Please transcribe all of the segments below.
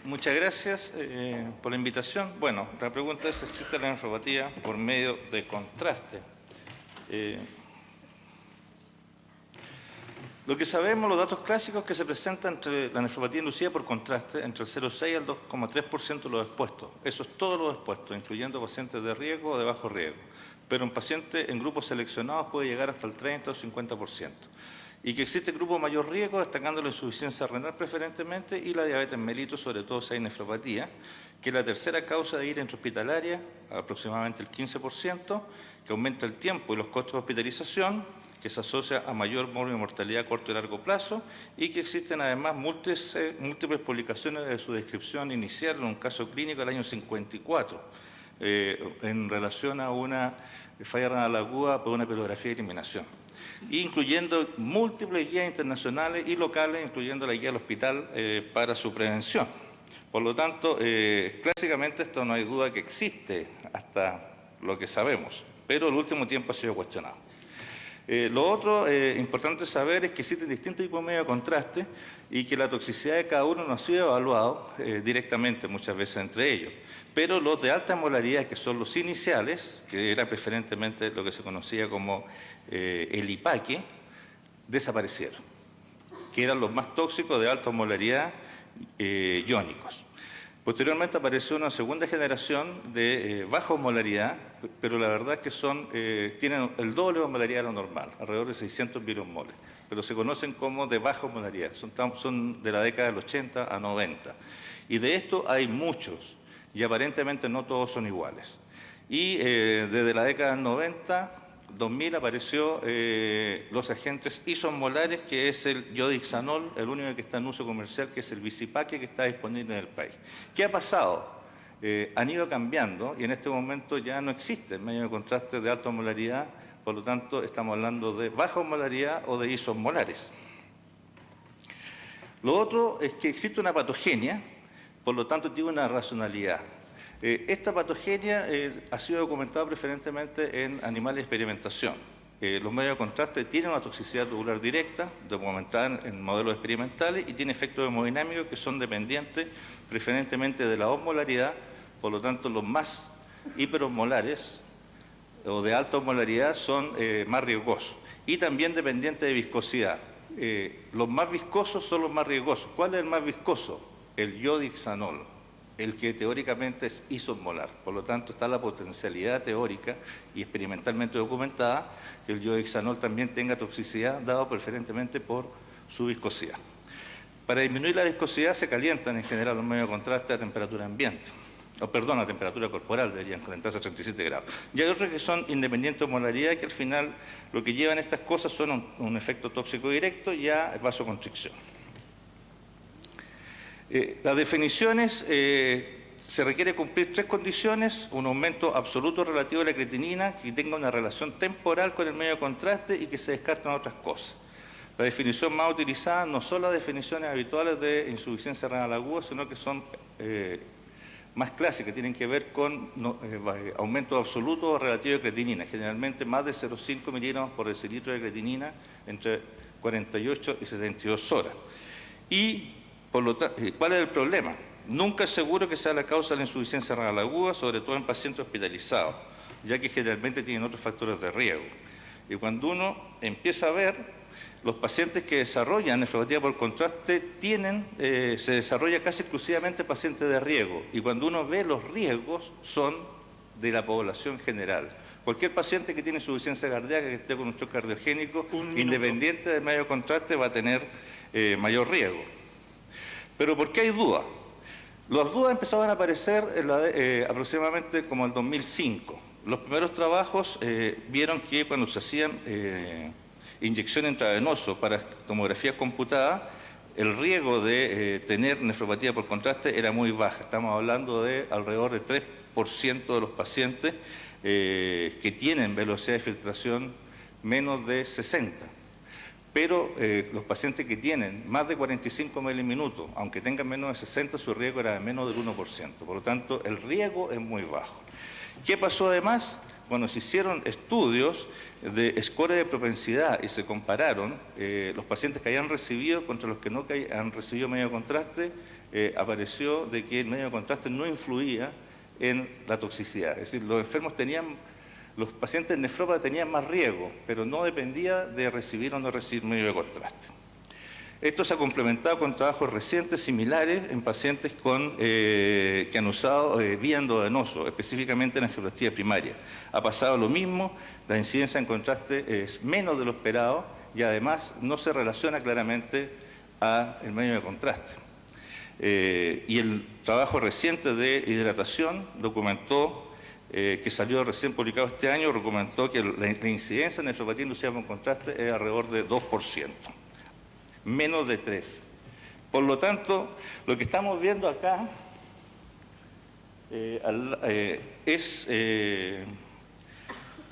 Muchas gracias por la invitación. Bueno, la pregunta es si existe la nefropatía por medio de contraste. Lo que sabemos, los datos clásicos que se presentan entre la nefropatía inducida por contraste, entre el 0,6 y el 2,3% de los expuestos. Eso es todos los expuestos, incluyendo pacientes de riesgo o de bajo riesgo. Pero en pacientes en grupos seleccionados puede llegar hasta el 30 o 50%. Y que existe grupo de mayor riesgo, destacando la insuficiencia renal preferentemente y la diabetes mellitus, sobre todo si hay nefropatía, que es la tercera causa de ira intrahospitalaria, aproximadamente el 15%, que aumenta el tiempo y los costos de hospitalización, que se asocia a mayor mortalidad a corto y largo plazo, y que existen además múltiples publicaciones de su descripción inicial en un caso clínico del año 54, en relación a una falla renal aguda por una pelografía de eliminación, incluyendo múltiples guías internacionales y locales, incluyendo la guía del hospital para su prevención. Por lo tanto, clásicamente esto no hay duda que existe hasta lo que sabemos, pero el último tiempo ha sido cuestionado. Lo otro importante saber es que existen distintos tipos de medios de contraste y que la toxicidad de cada uno no ha sido evaluado directamente muchas veces entre ellos. Pero los de alta molaridad, que son los iniciales, que era preferentemente lo que se conocía como el IPAQUE, desaparecieron, que eran los más tóxicos de alta molaridad iónicos. Posteriormente apareció una segunda generación de baja molaridad, pero la verdad es que tienen el doble de molaridad de lo normal, alrededor de 600 biliosmoles, pero se conocen como de baja molaridad, son de la década del 80 a 90. Y de esto hay muchos, y aparentemente no todos son iguales. Y desde la década del 90, 2000 apareció los agentes isomolares, que es el iodixanol, el único que está en uso comercial, que es el Visipaque, que está disponible en el país. ¿Qué ha pasado? Han ido cambiando y en este momento ya no existe el medio de contraste de alta molaridad, por lo tanto estamos hablando de baja molaridad o de isomolares. Lo otro es que existe una patogenia, por lo tanto tiene una racionalidad. Esta patogenia ha sido documentada preferentemente en animales de experimentación. Los medios de contraste tienen una toxicidad tubular directa, documentada en modelos experimentales, y tiene efectos hemodinámicos que son dependientes preferentemente de la osmolaridad. Por lo tanto, los más hiperosmolares o de alta osmolaridad son más riesgosos, y también dependientes de viscosidad. Los más viscosos son los más riesgosos. ¿Cuál es el más viscoso? El iodixanol, el que teóricamente es isosmolar. Por lo tanto, está la potencialidad teórica y experimentalmente documentada que el iodixanol también tenga toxicidad, dado preferentemente por su viscosidad. Para disminuir la viscosidad se calientan en general los medios de contraste a temperatura ambiente, a temperatura corporal, deberían calentarse a 37 grados. Y hay otros que son independientes de molaridad, que al final lo que llevan estas cosas son un efecto tóxico directo y a vasoconstricción. Las definiciones, se requiere cumplir tres condiciones: un aumento absoluto relativo de la creatinina, que tenga una relación temporal con el medio de contraste y que se descarten otras cosas. La definición más utilizada no son las definiciones habituales de insuficiencia renal aguda, sino que son más clásicas, tienen que ver con aumento absoluto o relativo de creatinina, generalmente más de 0,5 miligramos por decilitro de creatinina entre 48 y 72 horas. Y por lo tanto, ¿cuál es el problema? Nunca es seguro que sea la causa de la insuficiencia renal aguda, sobre todo en pacientes hospitalizados, ya que generalmente tienen otros factores de riesgo. Y cuando uno empieza a ver, los pacientes que desarrollan nefropatía por contraste se desarrolla casi exclusivamente pacientes de riesgo. Y cuando uno ve los riesgos, son de la población general. Cualquier paciente que tiene insuficiencia cardíaca, que esté con un shock cardiogénico, independiente del medio de contraste, va a tener mayor riesgo. Pero ¿por qué hay dudas? Las dudas empezaron a aparecer aproximadamente como en 2005. Los primeros trabajos vieron que cuando se hacían inyección intravenosa para tomografía computada, el riesgo de tener nefropatía por contraste era muy baja. Estamos hablando de alrededor de 3% de los pacientes que tienen velocidad de filtración menos de 60. Pero los pacientes que tienen más de 45 miliminutos, aunque tengan menos de 60, su riesgo era de menos del 1%. Por lo tanto, el riesgo es muy bajo. ¿Qué pasó además? cuando se hicieron estudios de escoria de propensidad y se compararon los pacientes que habían recibido contra los que no han recibido medio de contraste, apareció de que el medio de contraste no influía en la toxicidad. Es decir, los pacientes nefrópatas tenían más riesgo, pero no dependía de recibir o no recibir medio de contraste. Esto se ha complementado con trabajos recientes similares en pacientes que han usado vía endovenoso, específicamente en angioplastia primaria. Ha pasado lo mismo, la incidencia en contraste es menos de lo esperado y además no se relaciona claramente al medio de contraste. Y el trabajo reciente de hidratación documentó, que salió recién publicado este año, documentó que la incidencia en nefropatía inducida por contraste es alrededor de 2%. Menos de 3. Por lo tanto, lo que estamos viendo acá es que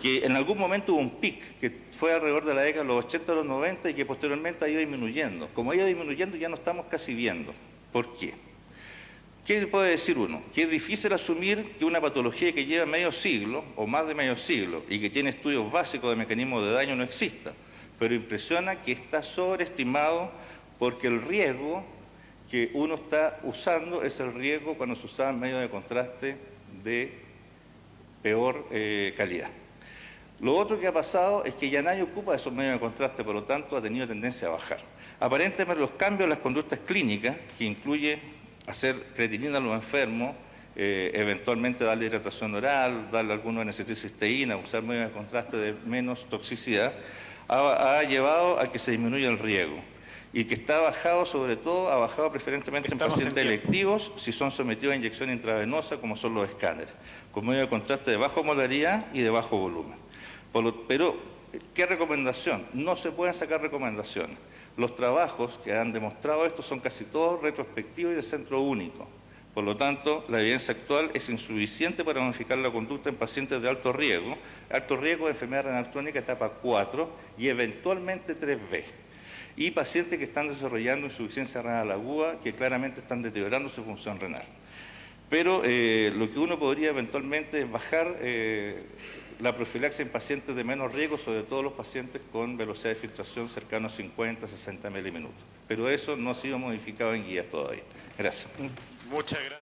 en algún momento hubo un pic que fue alrededor de la década de los 80 a los 90 y que posteriormente ha ido disminuyendo. Como ha ido disminuyendo ya no estamos casi viendo. ¿Por qué? ¿Qué puede decir uno? Que es difícil asumir que una patología que lleva medio siglo o más de medio siglo y que tiene estudios básicos de mecanismos de daño no exista. Pero impresiona que está sobreestimado porque el riesgo que uno está usando es el riesgo cuando se usaban medios de contraste de peor calidad. Lo otro que ha pasado es que ya nadie ocupa esos medios de contraste, por lo tanto ha tenido tendencia a bajar. Aparentemente los cambios en las conductas clínicas, que incluye hacer creatinina a los enfermos, eventualmente darle hidratación oral, darle alguna N-acetilcisteína, usar medios de contraste de menos toxicidad, ha llevado a que se disminuya el riesgo y que está bajado, sobre todo, ha bajado preferentemente en pacientes electivos si son sometidos a inyección intravenosa, como son los escáneres, con medio de contraste de baja molaridad y de bajo volumen. Pero, ¿qué recomendación? No se pueden sacar recomendaciones. Los trabajos que han demostrado esto son casi todos retrospectivos y de centro único. Por lo tanto, la evidencia actual es insuficiente para modificar la conducta en pacientes de alto riesgo de enfermedad renal crónica etapa 4 y eventualmente 3B, y pacientes que están desarrollando insuficiencia renal aguda que claramente están deteriorando su función renal. Pero lo que uno podría eventualmente es bajar la profilaxis en pacientes de menos riesgo, sobre todo los pacientes con velocidad de filtración cercana a 50 a 60 miliminutos. Pero eso no ha sido modificado en guías todavía. Gracias. Muchas gracias.